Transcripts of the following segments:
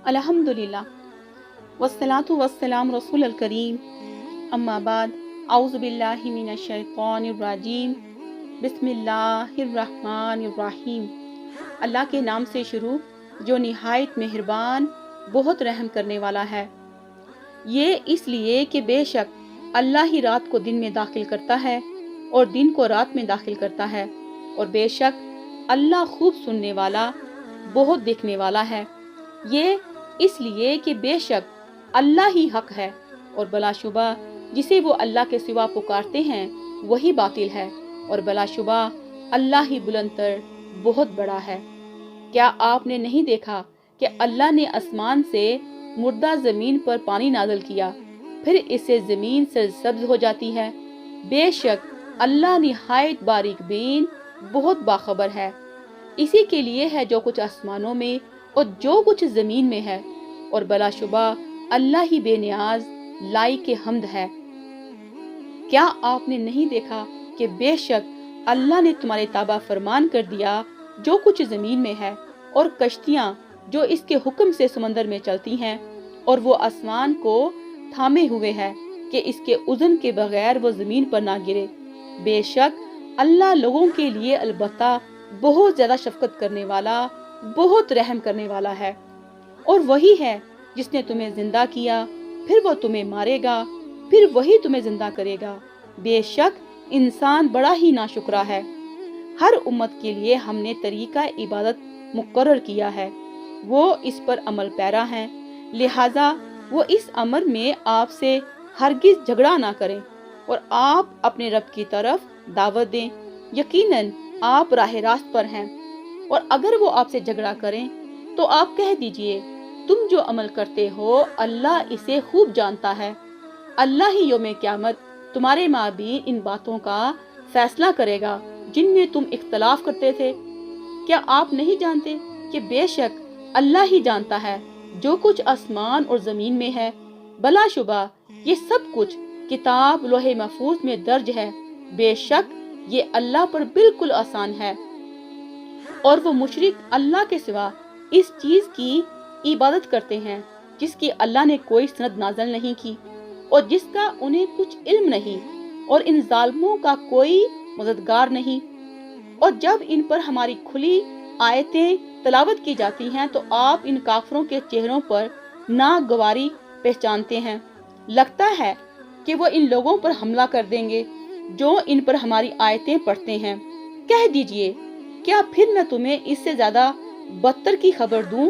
अल्हम्दुलिल्लाह वस्सलातु वस्सलाम रसूल अल करीम अम्मा बाद औज़ु बिल्लाहि मिनश शैतानिर रजीम बिस्मिल्लाहिर रहमानिर रहीम। अल्लाह के नाम से शुरू जो निहायत मेहरबान बहुत रहम करने वाला है। ये इसलिए कि बेशक अल्लाह ही रात को दिन में दाखिल करता है और दिन को रात में दाखिल करता है, और बेशक अल्लाह खूब सुनने वाला बहुत देखने वाला है। ये इसलिए कि बेशक अल्लाह ही हक है और बलाशुबा जिसे वो अल्लाह के सिवा पुकारते हैं वही बातिल है, और बलाशुबा अल्लाह ही बुलंदतर बहुत बड़ा है। क्या आपने नहीं देखा कि अल्लाह ने आसमान से मुर्दा ज़मीन पर पानी नाज़िल किया, फिर इससे ज़मीन सरसब्ज हो जाती है। बेशक अल्लाह निहायत बारीक बीन बहुत बाखबर है। इसी के लिए है जो कुछ आसमानों में और जो कुछ ज़मीन में है, और बलाशुबा अल्लाह ही बेनियाज लाइक हम्द है। क्या आपने नहीं देखा कि बेशक अल्लाह ने तुम्हारे ताबा फरमान कर दिया जो कुछ ज़मीन में है, और कश्तियाँ जो इसके हुक्म से समंदर में चलती हैं, और वो आसमान को थामे हुए है कि इसके उज़न के बगैर वो ज़मीन पर ना गिरे। बेशक अल्लाह लोगों के लिए अलबत्ता बहुत ज़्यादा शफकत करने वाला बहुत रहम करने वाला है। और वही है जिसने तुम्हें जिंदा किया, फिर वो तुम्हें मारेगा, फिर वही तुम्हें जिंदा करेगा। बेशक इंसान बड़ा ही नाशुक्रा है। हर उम्मत के लिए हमने तरीका इबादत मुकर्रर किया है, वो इस पर अमल पैरा हैं, लिहाजा वो इस अमर में आपसे हरगिज झगड़ा ना करें और आप अपने रब की तरफ दावत दें। यकीनन आप राह रास्त पर हैं, और अगर वो आपसे झगड़ा करें तो आप कह दीजिए तुम जो अमल करते हो अल्लाह इसे खूब जानता है। अल्लाह ही यौम क़यामत तुम्हारे माबीन इन बातों का फैसला करेगा जिनमें तुम इख्तलाफ करते थे। क्या आप नहीं जानते कि बेशक अल्लाह ही जानता है जो कुछ आसमान और ज़मीन में है। बलाशुबा ये सब कुछ किताब लोहे महफूज में दर्ज है। बेशक ये अल्लाह पर बिल्कुल आसान है, और वो मुशरिक अल्लाह के सिवा इस चीज़ की इबादत करते हैं जिसकी अल्लाह ने कोई सनद नाज़िल नहीं की और जिसका उन्हें कुछ इल्म नहीं, और इन जालिमों का कोई मददगार नहीं। और जब इन पर हमारी खुली आयतें तलावत की जाती हैं तो आप इन काफरों के चेहरों पर नागवारी पहचानते हैं। लगता है कि वो इन लोगों पर हमला कर देंगे जो इन पर हमारी आयतें पढ़ते हैं। कह दीजिए क्या फिर मैं तुम्हें इससे ज्यादा बदतर की खबर दूं?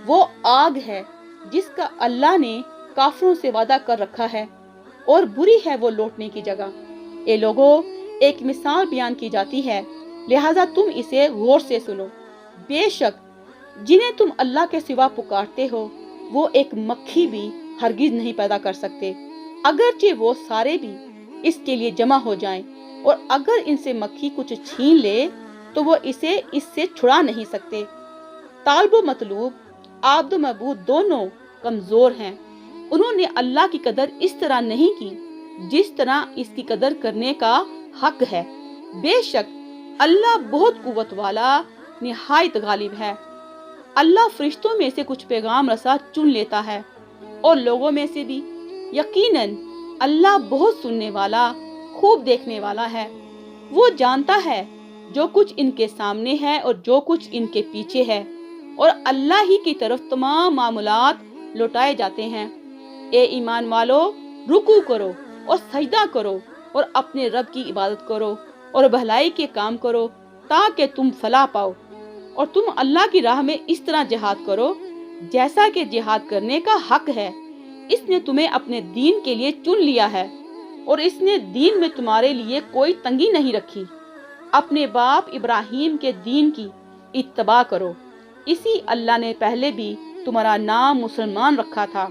वो आग है जिसका अल्लाह ने काफरों से वादा कर रखा है, और बुरी है वो लौटने की जगह। ए लोगों, एक मिसाल बयान की जाती है, लिहाजा तुम इसे गौर से सुनो। बेशक जिन्हें तुम अल्लाह के सिवा पुकारते हो वो एक मक्खी भी हरगिज नहीं पैदा कर सकते, अगरचे वो सारे भी इसके लिए जमा हो जाएं, और अगर इनसे मक्खी कुछ छीन ले तो वो इसे इससे छुड़ा नहीं सकते। तालिब मतलूब आब्द मबूद दोनों कमजोर हैं। उन्होंने अल्लाह की कदर इस तरह नहीं की जिस तरह इसकी कदर करने का हक है। बेशक अल्लाह बहुत कुव्वत वाला निहायत गालिब है। अल्लाह फरिश्तों में से कुछ पैगाम रसा चुन लेता है और लोगों में से भी। यकीनन अल्लाह बहुत सुनने वाला खूब देखने वाला है। वो जानता है जो कुछ इनके सामने है और जो कुछ इनके पीछे है, और अल्लाह ही की तरफ तमाम मामूलात लौटाए जाते हैं। ए ईमान वालो, रुकू करो और सजदा करो और अपने रब की इबादत करो और भलाई के काम करो ताकि तुम फलाह पाओ, और तुम अल्लाह की राह में इस तरह जिहाद करो जैसा कि जिहाद करने का हक है। इसने तुम्हें अपने दीन के लिए चुन लिया है, और इसने दीन में तुम्हारे लिए कोई तंगी नहीं रखी। अपने बाप इब्राहिम के दीन की इत्तबा करो। इसी अल्लाह ने पहले भी तुम्हारा नाम मुसलमान रखा था,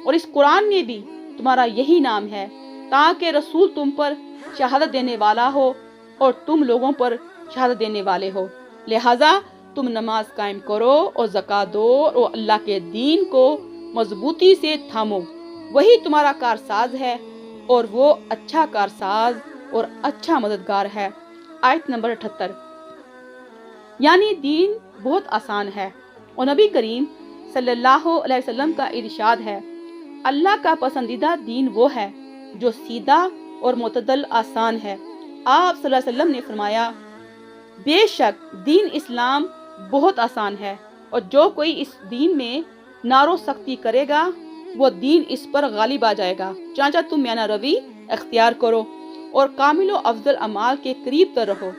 और इस कुरान में भी तुम्हारा यही नाम है, ताकि रसूल तुम पर शहादत देने वाला हो और तुम लोगों पर शहादत देने वाले हो। लिहाजा तुम नमाज कायम करो और ज़कात दो और अल्लाह के दीन को मजबूती से थामो। वही तुम्हारा कारसाज है, और वो अच्छा कारसाज और अच्छा मददगार है। आयत नंबर 78। यानी दीन बहुत आसान है, और नबी करीम صلی اللہ علیہ وسلم کا ارشاد ہے، اللہ کا پسندیدہ دین وہ ہے جو سیدھا اور معتدل آسان ہے۔ آپ صلی اللہ علیہ وسلم نے فرمایا، بے شک دین اسلام بہت آسان ہے، اور جو کوئی اس دین میں نارو سختی کرے گا وہ دین اس پر غالب آ جائے گا۔ چانچہ تم میانہ روی اختیار کرو اور کامل و افضل اعمال کے قریب تر رہو،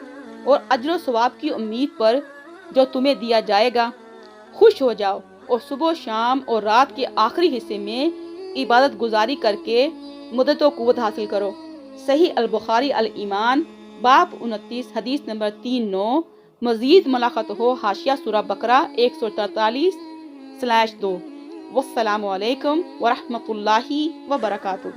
اور اجر و ثواب کی امید پر جو تمہیں دیا جائے گا خوش ہو جاؤ، اور صبح و شام اور رات کے آخری حصے میں عبادت گزاری کر کے مدد و قوت حاصل کرو۔ صحیح البخاری الایمان باب 29 حدیث نمبر 39۔ مزید ملاقات ہو حاشیہ سورہ بقرہ 143/2۔ والسلام علیکم ورحمۃ اللہ وبرکاتہ۔